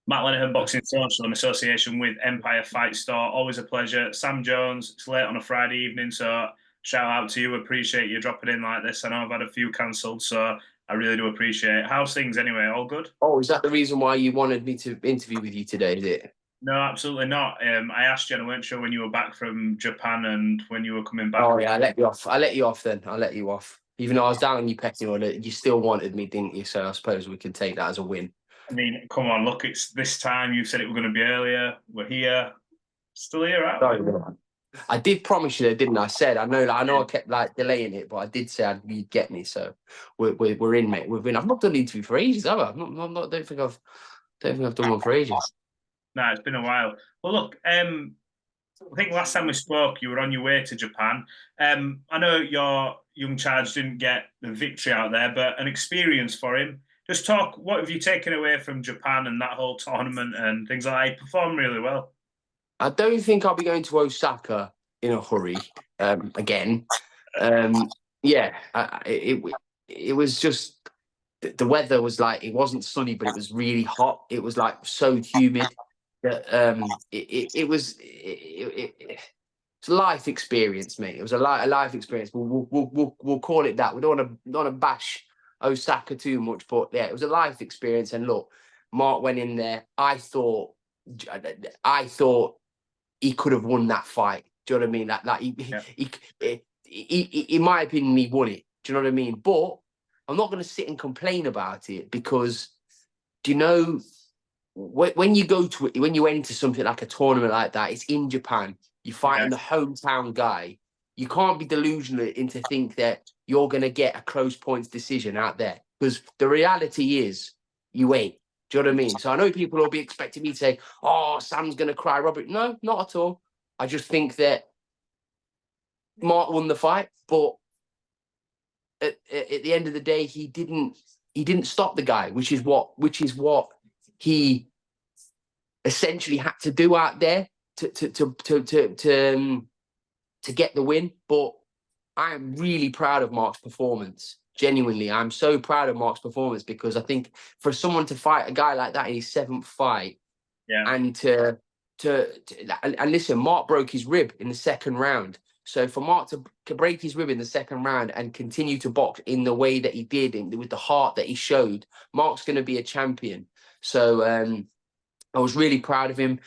Matt Lenihan, Boxing Social in association with Empire Fight Store. Always a pleasure. Sam Jones, it's late on a Friday evening, so shout out to you. Appreciate you dropping in like this. I know I've had a few cancelled, so I really do appreciate it. How's things anyway? All good? Oh, is that the reason why you wanted me to interview with you today, is it? No, absolutely not. I asked you, and I weren't sure when you were back from Japan and when you were coming back. Oh, yeah, I let you off. I let you off then. I let you off. Even though I was down on your pecking order, you still wanted me, didn't you? So I suppose we can take that as a win. I mean, come on, look, it's this time. You said it was going to be earlier. We're here. Still here, right? Sorry, I did promise you, didn't I? I know I kept like delaying it, but I did say you'd get me. So we're in, mate. We've been. I've not done an interview for ages, have I? Don't think I've done one for ages. No, it's been a while. Well, look, I think last time we spoke, you were on your way to Japan. I know your young charge didn't get the victory out there, but an experience for him. Just talk, what have you taken away from Japan and that whole tournament and things like that? He performed really well. I don't think I'll be going to Osaka in a hurry again. It was just, the weather was like, it wasn't sunny, but it was really hot. It was like so humid that it's a life experience, mate. It was a life experience. We'll call it that. We don't want to bash Osaka too much, but yeah, it was a life experience. And look, Marc went in there. I thought he could have won that fight. Do you know what I mean? In my opinion, he won it. Do you know what I mean? But I'm not going to sit and complain about it because, do you know, when you enter something like a tournament like that, it's in Japan. You're fighting the hometown guy. You can't be delusional into think that you're going to get a close points decision out there, because the reality is you ain't. Do you know what I mean? So I know people will be expecting me to say, oh, Sam's going to cry Robert. No, not at all. I just think that Marc won the fight, but at the end of the day, he didn't stop the guy, which is what he essentially had to do out there to get the win. But I am really proud of Marc's performance. Genuinely, I'm so proud of Marc's performance, because I think for someone to fight a guy like that in his 7th fight, and to listen, Marc broke his rib in the 2nd round. So for Marc to break his rib in the 2nd round and continue to box in the way that he did, with the heart that he showed, Marc's going to be a champion. So I was really proud of him.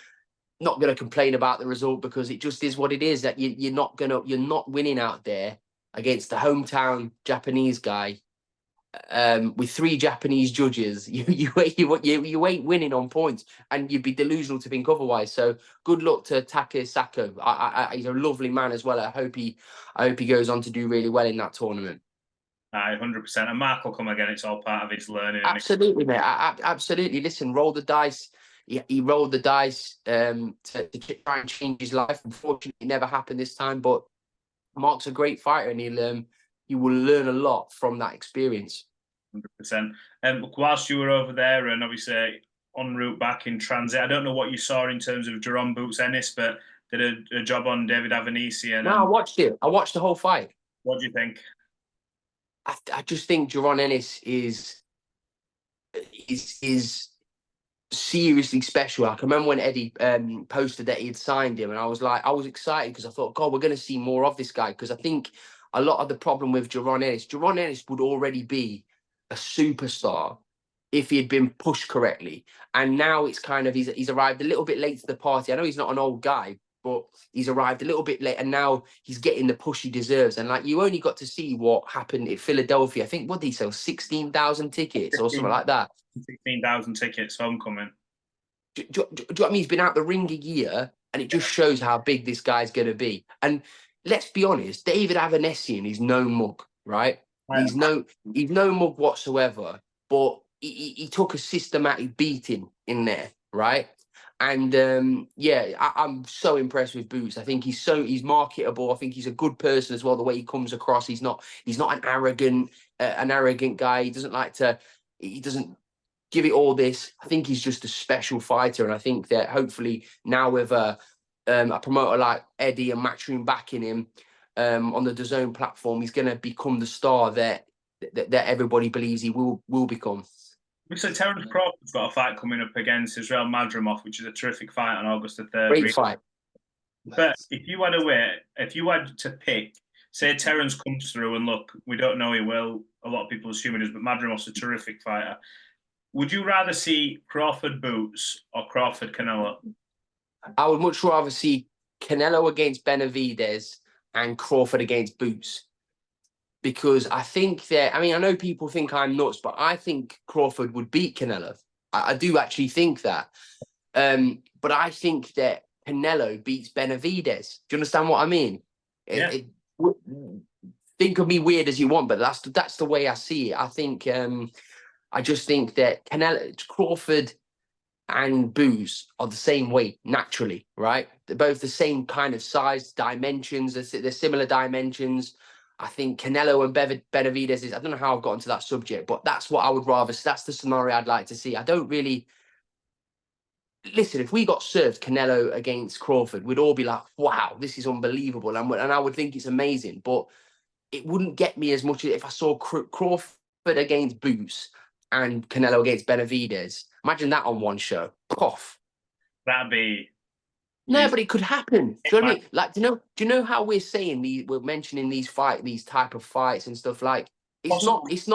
Not going to complain about the result, because it just is what it is. That you're not winning out there against the hometown Japanese guy with 3 Japanese judges. You ain't winning on points, and you'd be delusional to think otherwise. So good luck to Take Sako. He's a lovely man as well. I hope he goes on to do really well in that tournament. 100%. And Marc will come again. It's all part of his learning. Absolutely, mate. Absolutely. Listen, roll the dice. He rolled the dice to try and change his life. Unfortunately, it never happened this time, but Marc's a great fighter, and he will learn a lot from that experience. 100%. Look, whilst you were over there and obviously en route back in transit, I don't know what you saw in terms of Jaron Boots Ennis, but did a job on David Avanesian. No, I watched it. I watched the whole fight. What do you think? I just think Jaron Ennis is seriously special. I can remember when Eddie posted that he had signed him, and I was excited, because I thought, God, we're going to see more of this guy. Because I think a lot of the problem with Jaron Ennis would already be a superstar if he had been pushed correctly. And now it's kind of, he's arrived a little bit late to the party. I know he's not an old guy, but he's arrived a little bit late, and now he's getting the push he deserves. And like, you only got to see what happened in Philadelphia. I think, what did he sell? 16,000 tickets or something like that. 16,000 tickets, homecoming. Do you know what I mean? He's been out the ring a year, and it just shows how big this guy's going to be. And let's be honest, David Avanesian is no mug, right? He's no mug whatsoever, but he took a systematic beating in there, right? And I'm so impressed with Boots. I think he's marketable. I think he's a good person as well. The way he comes across, he's not an arrogant guy. He doesn't give it all this. I think he's just a special fighter, and I think that hopefully now with a promoter like Eddie and Matchroom backing him on the DAZN platform, he's going to become the star that everybody believes he will become. Obviously, Terence Crawford's got a fight coming up against Israel Madrimov, which is a terrific fight on August the 3rd. Great fight. But if you had to pick, say Terence comes through and look, we don't know he will. A lot of people assume it is, but Madrimov's a terrific fighter. Would you rather see Crawford Boots or Crawford Canelo? I would much rather see Canelo against Benavidez and Crawford against Boots. Because I think that, I mean, I know people think I'm nuts, but I think Crawford would beat Canelo. I do actually think that. But I think that Canelo beats Benavidez. Do you understand what I mean? Yeah. Think of me weird as you want, but that's the way I see it. I think I just think that Crawford and Boots are the same weight naturally, right? They're both the same kind of size, dimensions. They're similar dimensions. I think Canelo and Benavidez is, I don't know how I've gotten to that subject, but that's what I would rather, that's the scenario I'd like to see. I don't really, listen, if we got served Canelo against Crawford, we'd all be like, wow, this is unbelievable. And I would think it's amazing, but it wouldn't get me as much as if I saw Crawford against Boots and Canelo against Benavidez. Imagine that on one show. Cough. That'd be... No, but it could happen. Do you know what I mean? Like, do you know how we're saying we're mentioning these type of fights and stuff? Like, it's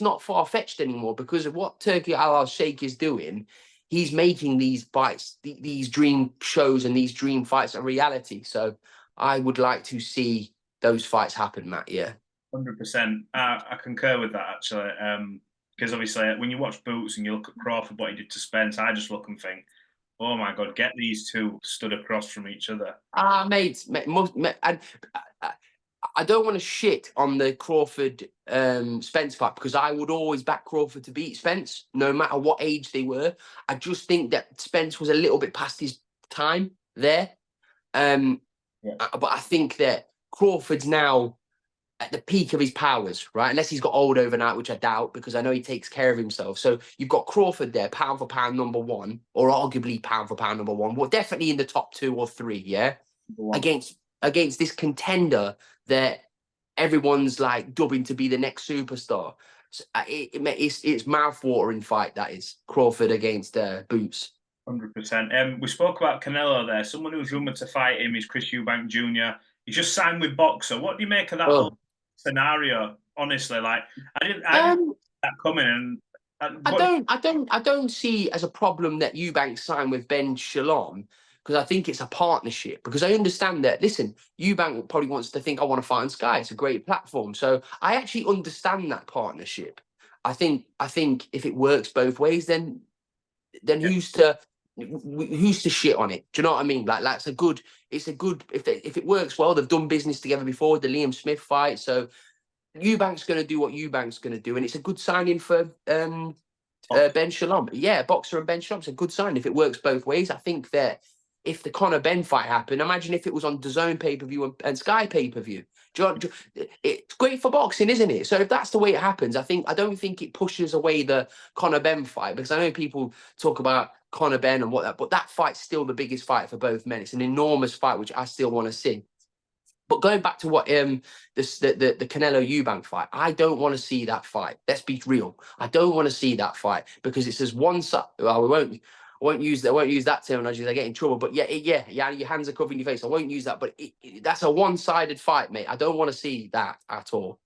not far-fetched anymore because of what Turki Al-Sheikh is doing. He's making these fights, these dream shows and these dream fights a reality. So I would like to see those fights happen, Matt. Yeah. 100%. I concur with that, actually. Because obviously, when you watch Boots and you look at Crawford, what he did to Spence, I just look and think, oh my God, get these two stood across from each other. Mate, I don't want to shit on the Crawford Spence fight because I would always back Crawford to beat Spence, no matter what age they were. I just think that Spence was a little bit past his time there. But I think that Crawford's now at the peak of his powers, right? Unless he's got old overnight, which I doubt, because I know he takes care of himself. So you've got Crawford there, pound for pound number one, or arguably pound for pound number one. Well, definitely in the top 2 or 3, yeah? Against this contender that everyone's like dubbing to be the next superstar. So it's mouth-watering fight, that is. Crawford against Boots. 100%. We spoke about Canelo there. Someone who's rumoured to fight him is Chris Eubank Jr. He just signed with Boxer. What do you make of that whole scenario? Honestly, like I didn't see that coming. And I don't see as a problem that Eubank signed with Ben Shalom because I think it's a partnership. Because I understand that. Listen, Eubank probably wants to think I want to fight on Sky. It's a great platform, so I actually understand that partnership. I think if it works both ways, then who's to shit on it? Do you know what I mean? Like that's a good. It's a good if it works well. They've done business together before, the Liam Smith fight. So Eubank's going to do what Eubank's going to do, and it's a good signing for Ben Shalom. Yeah, Boxer and Ben Shalom's a good sign if it works both ways. I think that if the Conor Ben fight happened, imagine if it was on DAZN pay-per-view and Sky pay-per-view. It's great for boxing, isn't it? So if that's the way it happens, I don't think it pushes away the Conor Ben fight because I know people talk about Conor Ben and what that, but that fight's still the biggest fight for both men. It's an enormous fight which I still want to see. But going back to what the Canelo Eubank fight, I don't want to see that fight. Let's be real. I don't want to see that fight because it says one side. Well, I won't use that terminology. I get in trouble. But yeah, your hands are covering your face. I won't use that. But that's a one-sided fight, mate. I don't want to see that at all.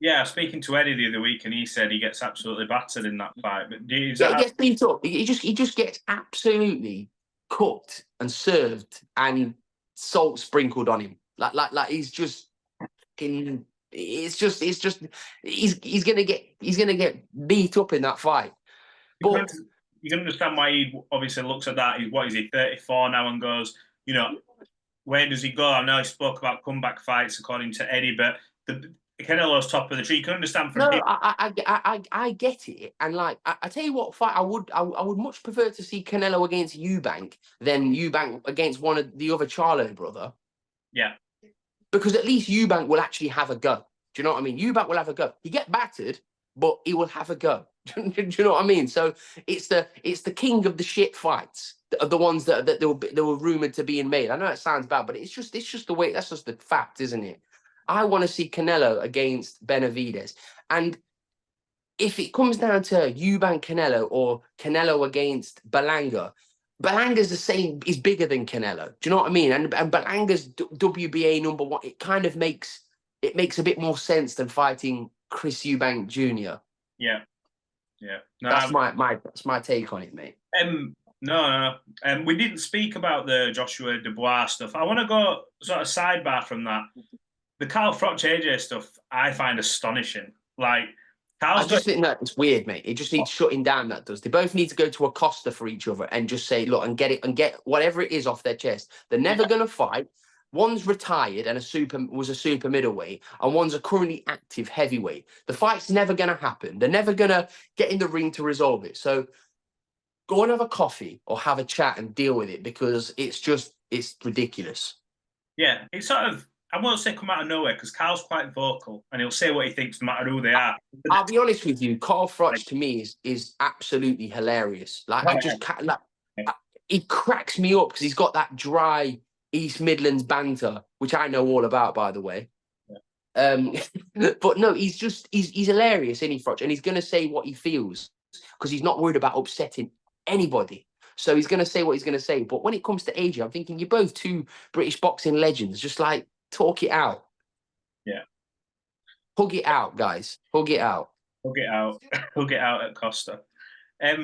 Yeah, I was speaking to Eddie the other week, and he said he gets absolutely battered in that fight. But he gets beat up. He just gets absolutely cooked and served, and salt sprinkled on him. Like he's just fucking. It's just he's gonna get beat up in that fight. But you can understand why he obviously looks at that. What is he, 34 now, and goes, where does he go? I know he spoke about comeback fights according to Eddie, but Canelo's top of the tree. You can understand from him. I get it, and like I tell you what, fight I would much prefer to see Canelo against Eubank than Eubank against one of the other Charlo brother. Yeah. Because at least Eubank will actually have a go. Do you know what I mean? Eubank will have a go. He get battered, but he will have a go. Do you know what I mean? So it's the king of the shit fights, the ones that they were rumored to being made. I know it sounds bad, but it's just the way. That's just the fact, isn't it? I want to see Canelo against Benavidez, and if it comes down to Eubank Canelo or Canelo against Berlanga, Berlanga's the same, is bigger than Canelo. Do you know what I mean? And Berlanga's WBA #1. It kind of makes a bit more sense than fighting Chris Eubank Jr. Yeah, yeah. No, That's my take on it, mate. No. We didn't speak about the Joshua Dubois stuff. I want to go sort of sidebar from that. The Carl Froch AJ stuff, I find astonishing. Like, I just think that it's weird, mate. It just needs shutting down. That does. They both need to go to Acosta for each other and just say, look, and get whatever it is off their chest. They're never going to fight. One's retired and was a super middleweight, and one's a currently active heavyweight. The fight's never going to happen. They're never going to get in the ring to resolve it. So go and have a coffee or have a chat and deal with it, because it's ridiculous. Yeah, it's sort of, I won't say come out of nowhere, because Carl's quite vocal and he'll say what he thinks no matter who they are. I'll be honest with you, Carl Froch to me is absolutely hilarious. Like, I just can't, like, he cracks me up because he's got that dry East Midlands banter, which I know all about, by the way. Yeah. But no, he's hilarious, isn't he, Froch? And he's going to say what he feels because he's not worried about upsetting anybody. So he's going to say what he's going to say. But when it comes to AJ, I'm thinking you're both two British boxing legends. Just like, talk it out. Yeah. Hug it out, guys. Hug it out. Hug it out. Hug it out at Costa. A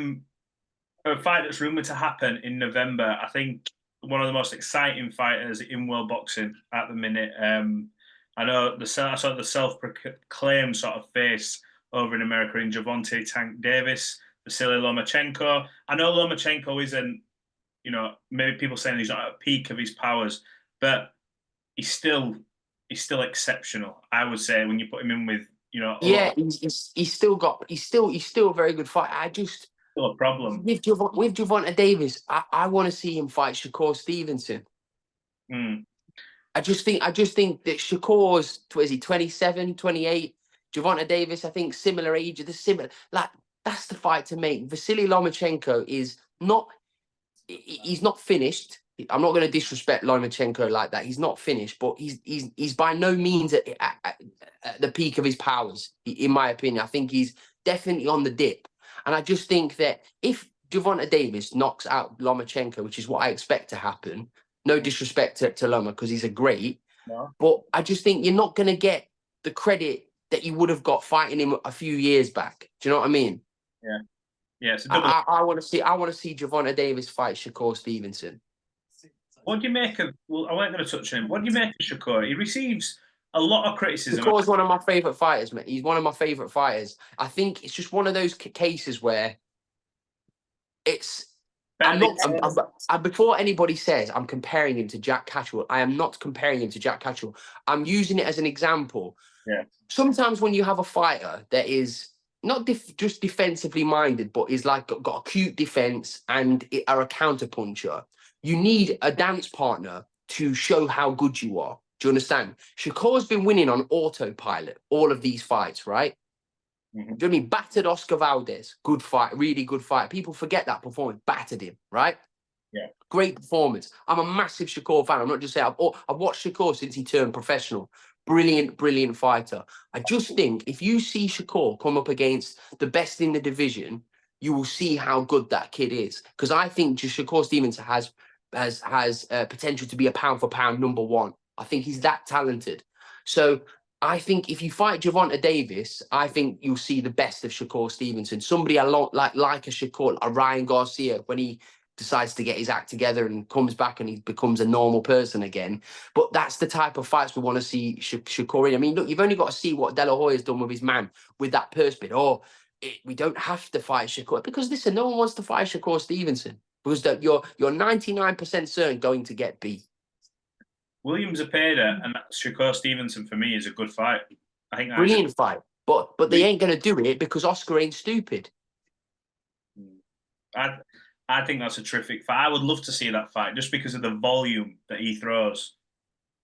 fight that's rumoured to happen in November. I think one of the most exciting fighters in world boxing at the minute. I know I saw the self-proclaimed sort of face over in America in Gervonta Davis, Vasyl Lomachenko. I know Lomachenko isn't, maybe people saying he's not at the peak of his powers, but he's still exceptional. I would say when you put him in with, yeah, he's still a very good fighter. I just still a problem with Gervonta Davis. I want to see him fight Shakur Stevenson. I just think that Shakur's, what is he, 27, 28? Gervonta Davis, I think, similar age. They're similar. Like, that's the fight to make. Vasyl Lomachenko is not. He's not finished. I'm not going to disrespect Lomachenko like that. He's not finished, but he's by no means at the peak of his powers, in my opinion. I think he's definitely on the dip. And I just think that if Gervonta Davis knocks out Lomachenko, which is what I expect to happen, no disrespect to Loma, because he's a great, but I just think you're not going to get the credit that you would have got fighting him a few years back. Do you know what I mean? Yeah. Yeah. I want to see Gervonta Davis fight Shakur Stevenson. What do you make of? Well, I wasn't going to touch on him. What do you make of Shakur? He receives a lot of criticism. Shakur's one of my favourite fighters, mate. He's one of my favourite fighters. I think it's just one of those cases where it's. Before anybody says I'm comparing him to Jack Catterall, I am not comparing him to Jack Catterall. I'm using it as an example. Yeah. Sometimes when you have a fighter that is not just defensively minded, but is like got a cute defense and are a counterpuncher, you need a dance partner to show how good you are. Do you understand? Shakur's been winning on autopilot all of these fights, right? Mm-hmm. Do you know what I mean? Battered Oscar Valdez. Good fight, really good fight. People forget that performance. Battered him, right? Yeah. Great performance. I'm a massive Shakur fan. I'm not just saying, I've watched Shakur since he turned professional. Brilliant, brilliant fighter. I just think if you see Shakur come up against the best in the division, you will see how good that kid is. Because I think Shakur Stevenson has potential to be a pound for pound #1. I think he's that talented. So I think if you fight Gervonta Davis, I think you'll see the best of Shakur Stevenson. Somebody like a Shakur, a Ryan Garcia, when he decides to get his act together and comes back and he becomes a normal person again. But that's the type of fights we want to see Shakur in. I mean, look, you've only got to see what De La Hoya's done with his man with that purse bid. We don't have to fight Shakur. Because listen, no one wants to fight Shakur Stevenson. Because you're 99% certain going to get beat. William Zepeda and Shakur Stevenson for me is a good fight. I think brilliant fight, but they ain't going to do it because Oscar ain't stupid. I think that's a terrific fight. I would love to see that fight just because of the volume that he throws.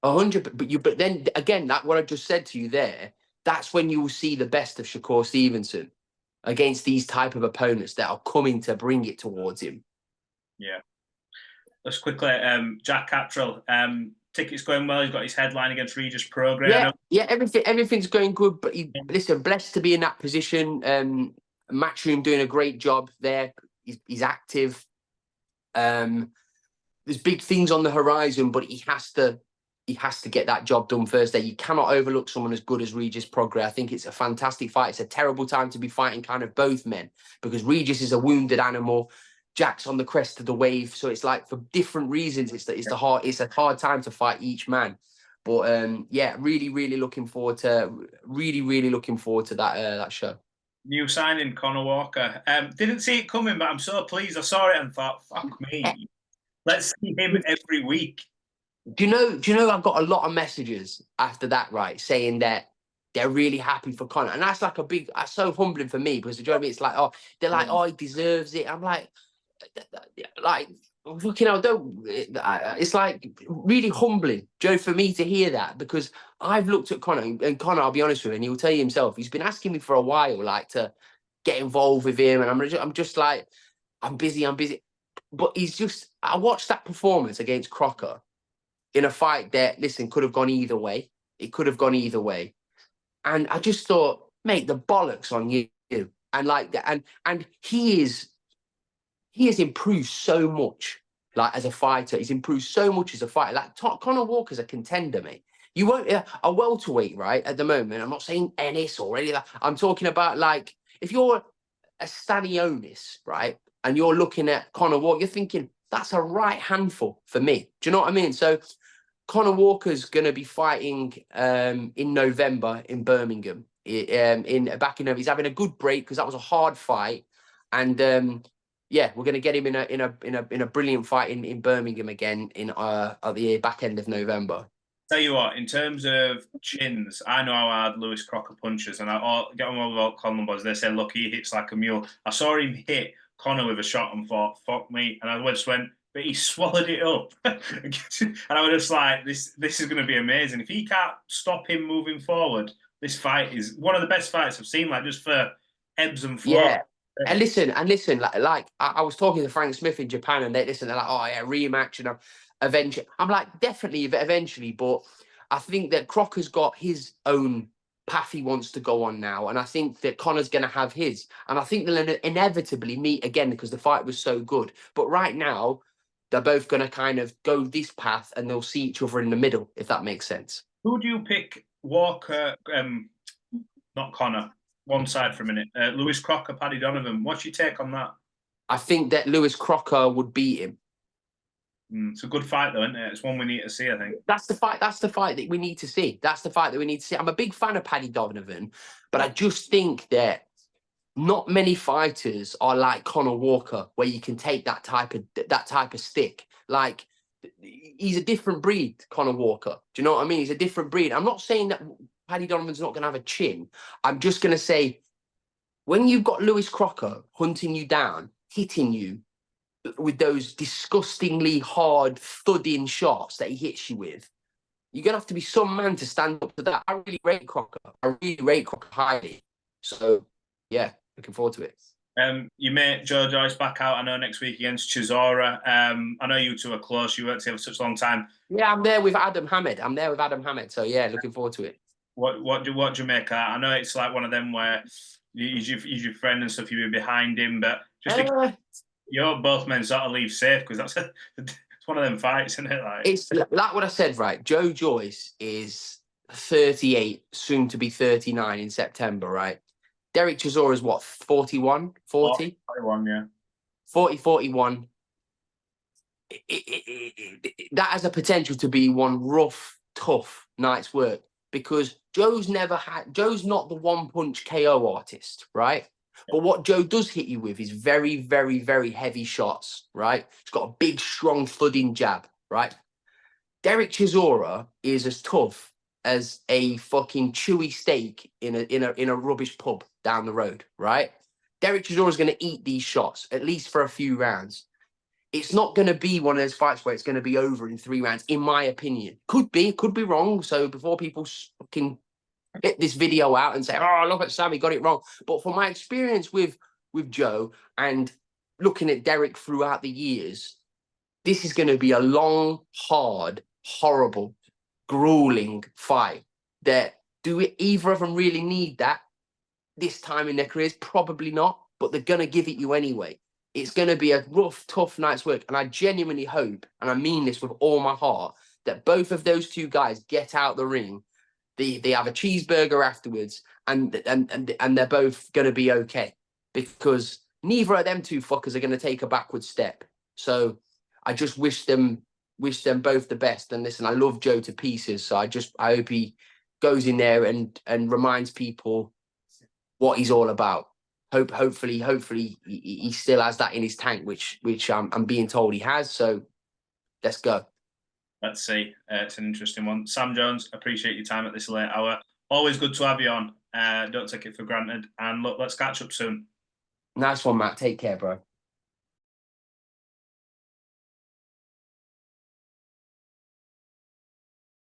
100, but then again, that what I just said to you there, that's when you will see the best of Shakur Stevenson against these type of opponents that are coming to bring it towards him. Yeah. Let's quickly, Jack Catterall. tickets going well. He's got his headline against Regis Prograis. Yeah, yeah, everything's going good. But listen, blessed to be in that position. Matchroom doing a great job there. He's active. There's big things on the horizon, but he has to get that job done first. There, you cannot overlook someone as good as Regis Prograis. I think it's a fantastic fight. It's a terrible time to be fighting kind of both men because Regis is a wounded animal. Jack's on the crest of the wave, so it's like for different reasons. It's a hard time to fight each man. But yeah, really looking forward to that show. New signing Conor Walker. Didn't see it coming, but I'm so pleased. I saw it and thought, fuck me. Let's see him every week. Do you know I've got a lot of messages after that, right, saying that they're really happy for Conor. And that's like that's so humbling for me because, do you know what I mean? It's like, oh, they're like, oh, he deserves it. I'm like fucking hell, it's like really humbling, Joe, for me to hear that because I've looked at Conor and Conor, I'll be honest with him, and he'll tell you himself, he's been asking me for a while, like to get involved with him. And I'm just like, I'm busy. But I watched that performance against Crocker in a fight that, listen, could have gone either way. It could have gone either way. And I just thought, mate, the bollocks on you. And like that, and he has improved so much, like as a fighter. He's improved so much as a fighter. Like Conor Walker's a contender, mate. You won't a welterweight, right? At the moment, I'm not saying Ennis or any of that. I'm talking about like if you're a Stanionis, right, and you're looking at Conor Walker, you're thinking that's a right handful for me. Do you know what I mean? So Conor Walker's going to be fighting in November in Birmingham. He's having a good break because that was a hard fight, and yeah, we're going to get him in a brilliant fight in Birmingham again at the back end of November. Tell you what, in terms of chins, I know how hard Lewis Crocker punches, and I get on well with Conor boys. They say, look, he hits like a mule. I saw him hit Conor with a shot and thought, fuck me, and I just went, but he swallowed it up. And I was just like, this is going to be amazing. If he can't stop him moving forward, this fight is one of the best fights I've seen, like just for ebbs and flows. Yeah. And listen, like I was talking to Frank Smith in Japan, and they're like, oh yeah, rematch, and eventually, I'm like, definitely eventually, but I think that Crocker's got his own path he wants to go on now, and I think that Conor's going to have his, and I think they'll inevitably meet again because the fight was so good. But right now, they're both going to kind of go this path, and they'll see each other in the middle, if that makes sense. Who do you pick? Walker, not Conor. One side for a minute. Lewis Crocker, Paddy Donovan. What's your take on that? I think that Lewis Crocker would beat him. It's a good fight, though, isn't it? It's one we need to see, I think. That's the fight that we need to see. I'm a big fan of Paddy Donovan, but I just think that not many fighters are like Conor Walker, where you can take that type of stick. Like, he's a different breed, Conor Walker. Do you know what I mean? He's a different breed. I'm not saying that Paddy Donovan's not going to have a chin. I'm just going to say, when you've got Lewis Crocker hunting you down, hitting you with those disgustingly hard, thudding shots that he hits you with, you're going to have to be some man to stand up to that. I really rate Crocker. Highly. So, yeah, looking forward to it. Your mate Joe Joyce back out, I know, next week against Chisora. I know you two are close. You worked together for such a long time. Yeah, I'm there with Adam Hamed. So, yeah, looking forward to it. What do you make out? I know it's like one of them where he's your friend and stuff, you were behind him, but just you're both men sort of leave safe because it's one of them fights, isn't it? Like, it's like what I said, right? Joe Joyce is 38, soon to be 39 in September, right? Derek Chisora is what, 41? 40? 41, yeah. 41. That has a potential to be one rough, tough night's work because Joe's not the one-punch KO artist, right? But what Joe does hit you with is very, very, very heavy shots, right? He's got a big, strong, thudding jab, right? Derek Chisora is as tough as a fucking chewy steak in a rubbish pub down the road, right? Derek Chisora is going to eat these shots, at least for a few rounds. It's not going to be one of those fights where it's going to be over in 3 rounds, in my opinion. Could be wrong. So before people fucking get this video out and say, oh, look at Sammy, got it wrong. But from my experience with Joe and looking at Derek throughout the years, this is going to be a long, hard, horrible, grueling fight. Do either of them really need that this time in their careers? Probably not, but they're going to give it you anyway. It's going to be a rough, tough night's work. And I genuinely hope, and I mean this with all my heart, that both of those two guys get out the ring. They have a cheeseburger afterwards, and they're both going to be okay, because neither of them two fuckers are going to take a backward step. So I just wish them both the best. And listen, I love Joe to pieces. So I hope he goes in there and reminds people what he's all about. Hopefully he still has that in his tank, which I'm being told he has. So let's go. Let's see. It's an interesting one. Sam Jones, appreciate your time at this late hour. Always good to have you on. Don't take it for granted. And look, let's catch up soon. Nice one, Matt. Take care, bro.